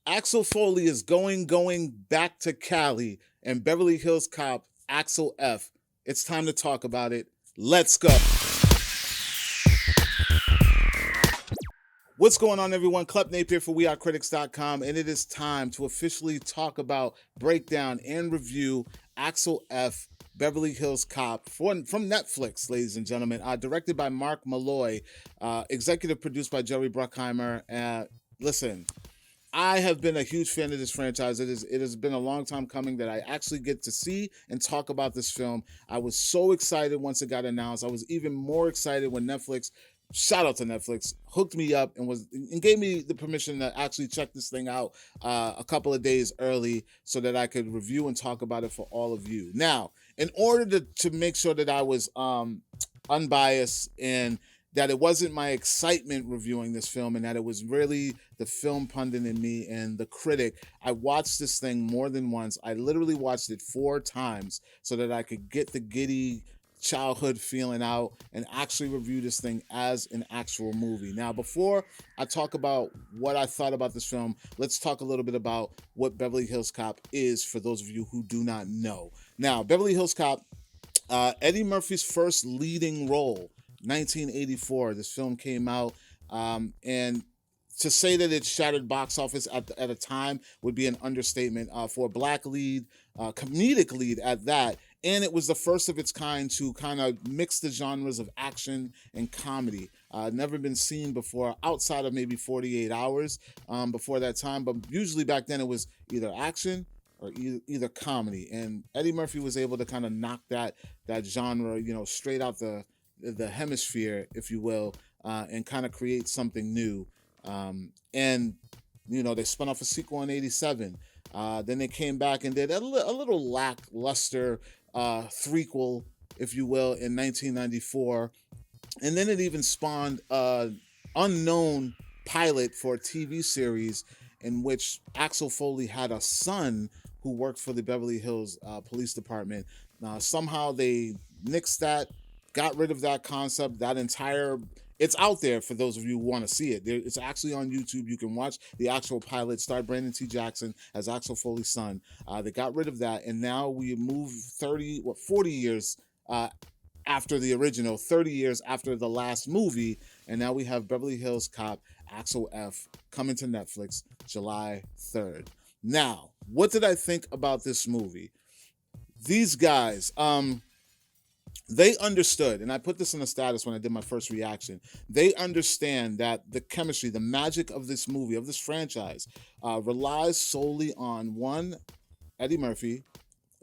Axel Foley is going back to Cali and Beverly Hills Cop Axel F. It's time to talk about it. Let's go. What's going on, everyone? Klep Napier for wearecritix.com, and it is time to officially talk about, break down, and review Axel F. Beverly Hills Cop from Netflix, ladies and gentlemen. Directed by Mark Malloy, executive produced by Jerry Bruckheimer. Listen, I have been a huge fan of this franchise. It has been a long time coming that I actually get to see and talk about this film. I was so excited once it got announced. I was even more excited when Netflix, shout out to Netflix, hooked me up and gave me the permission to actually check this thing out a couple of days early so that I could review and talk about it for all of you. Now, in order to make sure that I was unbiased and that it wasn't my excitement reviewing this film and that it was really the film pundit in me and the critic, I watched this thing more than once. I literally watched it 4 times so that I could get the giddy childhood feeling out and actually review this thing as an actual movie. Now, before I talk about what I thought about this film, let's talk a little bit about what Beverly Hills Cop is for those of you who do not know. Now, Beverly Hills Cop, Eddie Murphy's first leading role, 1984. This film came out, and to say that it shattered box office at a time would be an understatement. For a black lead, comedic lead at that, and it was the first of its kind to kind of mix the genres of action and comedy. Never been seen before outside of maybe 48 Hours before that time, but usually back then it was either action or either comedy, and Eddie Murphy was able to kind of knock that genre, straight out the hemisphere, if you will, and kind of create something new. And they spun off a sequel in '87. Then they came back and did a little lackluster threequel, if you will, in 1994. And then it even spawned an unknown pilot for a TV series in which Axel Foley had a son who worked for the Beverly Hills Police Department. Somehow they nixed that, got rid of that concept, it's out there for those of you who want to see it. It's actually on YouTube. You can watch the actual pilot, starred Brandon T. Jackson as Axel Foley's son. They got rid of that, and now we move 40 years after the original, 30 years after the last movie, and now we have Beverly Hills Cop, Axel F, coming to Netflix July 3rd. Now, what did I think about this movie? These guys, they understood, and I put this in the status when I did my first reaction. They understand that the chemistry, the magic of this movie, of this franchise, relies solely on one, Eddie Murphy,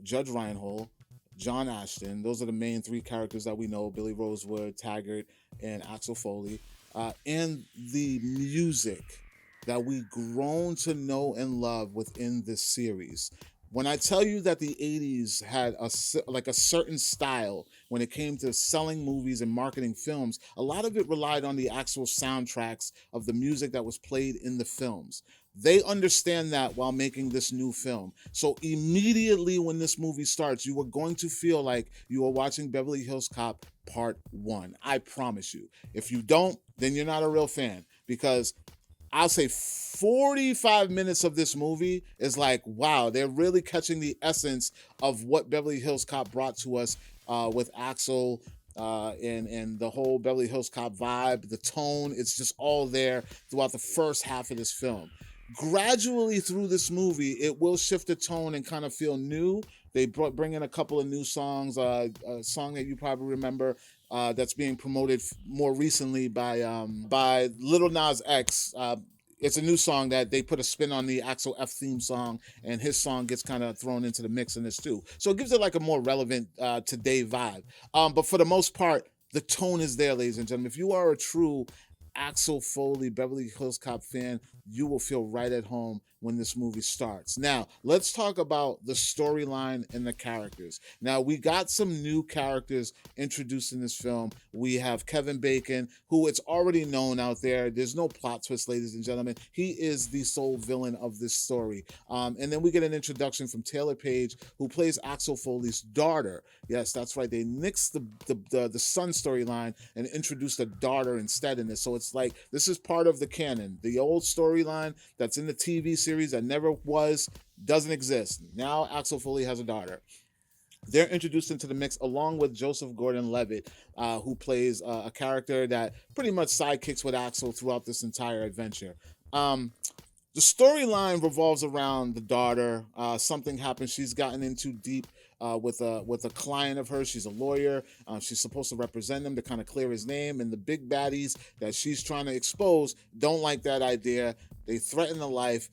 Judge Reinhold, John Ashton. Those are the main 3 characters that we know: Billy Rosewood, Taggart, and Axel Foley, and the music that we've grown to know and love within this series. When I tell you that the 80s had a certain style when it came to selling movies and marketing films, a lot of it relied on the actual soundtracks of the music that was played in the films. They understand that while making this new film. So immediately when this movie starts, you are going to feel like you are watching Beverly Hills Cop Part 1. I promise you. If you don't, then you're not a real fan, because I'll say 45 minutes of this movie is like, wow, they're really catching the essence of what Beverly Hills Cop brought to us with Axel and the whole Beverly Hills Cop vibe, the tone. It's just all there throughout the first half of this film. Gradually through this movie, it will shift the tone and kind of feel new. They bring in a couple of new songs, a song that you probably remember that's being promoted more recently by Lil Nas X. It's a new song that they put a spin on the Axel F theme song, and his song gets kind of thrown into the mix in this too. So it gives it like a more relevant today vibe. But for the most part, the tone is there, ladies and gentlemen. If you are a true Axel Foley Beverly Hills Cop fan, you will feel right at home when this movie starts. Now, let's talk about the storyline and the characters. Now, we got some new characters introduced in this film. We have Kevin Bacon, who it's already known out there. There's no plot twist, ladies and gentlemen. He is the sole villain of this story. And then we get an introduction from Taylor Page, who plays Axel Foley's daughter. Yes, that's right. They nixed the son storyline and introduced a daughter instead in this. So it's like this is part of the canon. The old storyline that's in the TV series that never was doesn't exist. Now Axel Foley has a daughter. They're introduced into the mix along with Joseph Gordon-Levitt, who plays a character that pretty much sidekicks with Axel throughout this entire adventure. The storyline revolves around the daughter. Something happens. She's gotten in too deep with a client of hers. She's a lawyer. She's supposed to represent him to kind of clear his name. And the big baddies that she's trying to expose don't like that idea. They threaten the life.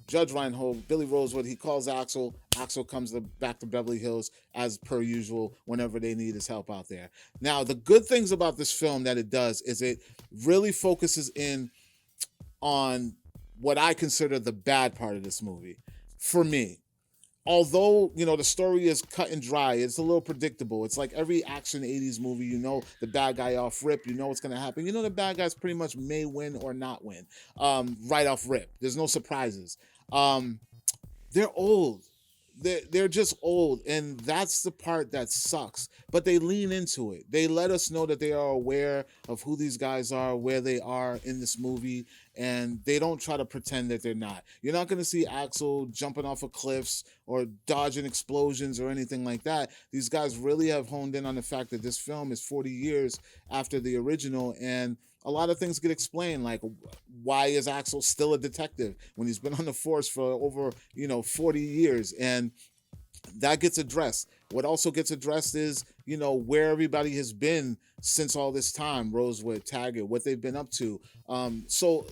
Judge Reinhold, Billy Rosewood, he calls Axel. Axel comes back to Beverly Hills as per usual whenever they need his help out there. Now, the good things about this film that it does is it really focuses in on what I consider the bad part of this movie. For me, although, the story is cut and dry, it's a little predictable. It's like every action 80s movie, the bad guy off rip, what's going to happen. The bad guys pretty much may win or not win right off rip. There's no surprises. They're old. They're just old, and that's the part that sucks. But they lean into it. They let us know that they are aware of who these guys are, where they are in this movie, and they don't try to pretend that they're not. You're not going to see Axel jumping off of cliffs or dodging explosions or anything like that. These guys really have honed in on the fact that this film is 40 years after the original, and a lot of things get explained, like why is Axel still a detective when he's been on the force for over 40 years, and that gets addressed. What also gets addressed is where everybody has been since all this time. Rosewood, Taggart, what they've been up to. So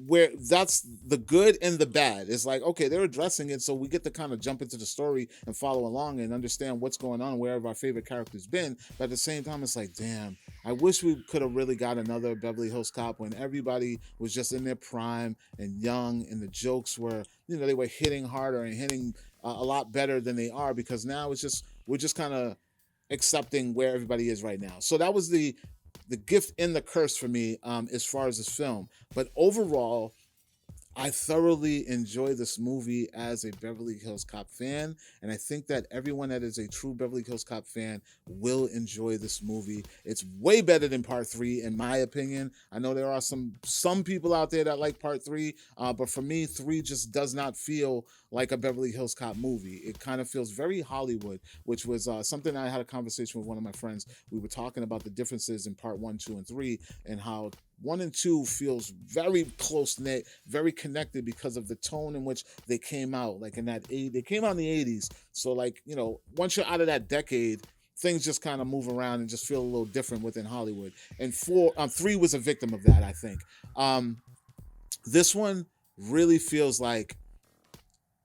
where that's the good and the bad. It's like, okay, they're addressing it, so we get to kind of jump into the story and follow along and understand what's going on, wherever our favorite character's been. But at the same time, it's like, damn, I wish we could have really got another Beverly Hills Cop when everybody was just in their prime and young, and the jokes were, they were hitting harder and hitting a lot better than they are, because now we're just kind of accepting where everybody is right now. So that was the gift and the curse for me as far as this film. But overall, I thoroughly enjoy this movie as a Beverly Hills Cop fan, and I think that everyone that is a true Beverly Hills Cop fan will enjoy this movie. It's way better than Part 3, in my opinion. I know there are some people out there that like Part 3, but for me, 3 just does not feel like a Beverly Hills Cop movie. It kind of feels very Hollywood, which was something I had a conversation with one of my friends. We were talking about the differences in Part 1, 2, and 3, and how 1 and 2 feels very close-knit, very connected because of the tone in which they came out. Like they came out in the 80s. So once you're out of that decade, things just kind of move around and just feel a little different within Hollywood. And 3 was a victim of that, I think. This one really feels like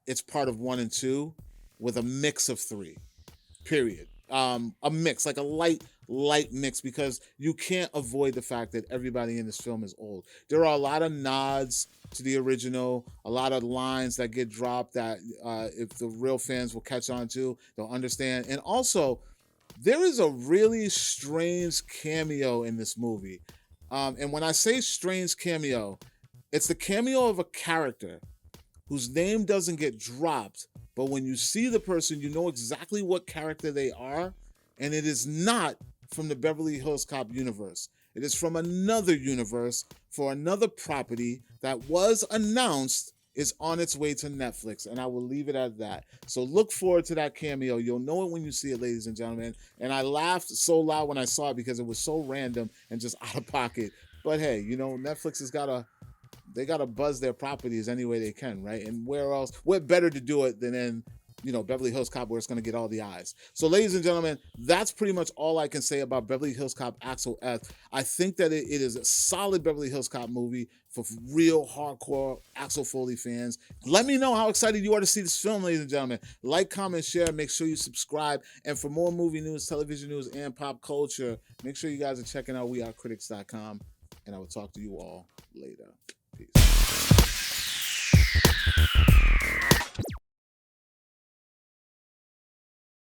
it's part of 1 and 2 with a mix of 3, period. A mix, like a light mix, because you can't avoid the fact that everybody in this film is old. There are a lot of nods to the original, a lot of lines that get dropped that if the real fans will catch on to, they'll understand. And also, there is a really strange cameo in this movie. And when I say strange cameo, it's the cameo of a character whose name doesn't get dropped, but when you see the person, you know exactly what character they are, and it is not from the Beverly Hills Cop universe. It is from another universe for another property that was announced is on its way to Netflix, and I will leave it at that. So look forward to that cameo. You'll know it when you see it, ladies and gentlemen. And I laughed so loud when I saw it because it was so random and just out of pocket. But hey, Netflix has they gotta buzz their properties any way they can, right? And where better to do it than in Beverly Hills Cop, where it's going to get all the eyes. So ladies and gentlemen, that's pretty much all I can say about Beverly Hills Cop Axel F. I think that it is a solid Beverly Hills Cop movie for real hardcore Axel Foley fans. Let me know how excited you are to see this film, ladies and gentlemen. Like, comment, share, make sure you subscribe. And for more movie news, television news, and pop culture, make sure you guys are checking out wearecritix.com. And I will talk to you all later. Peace.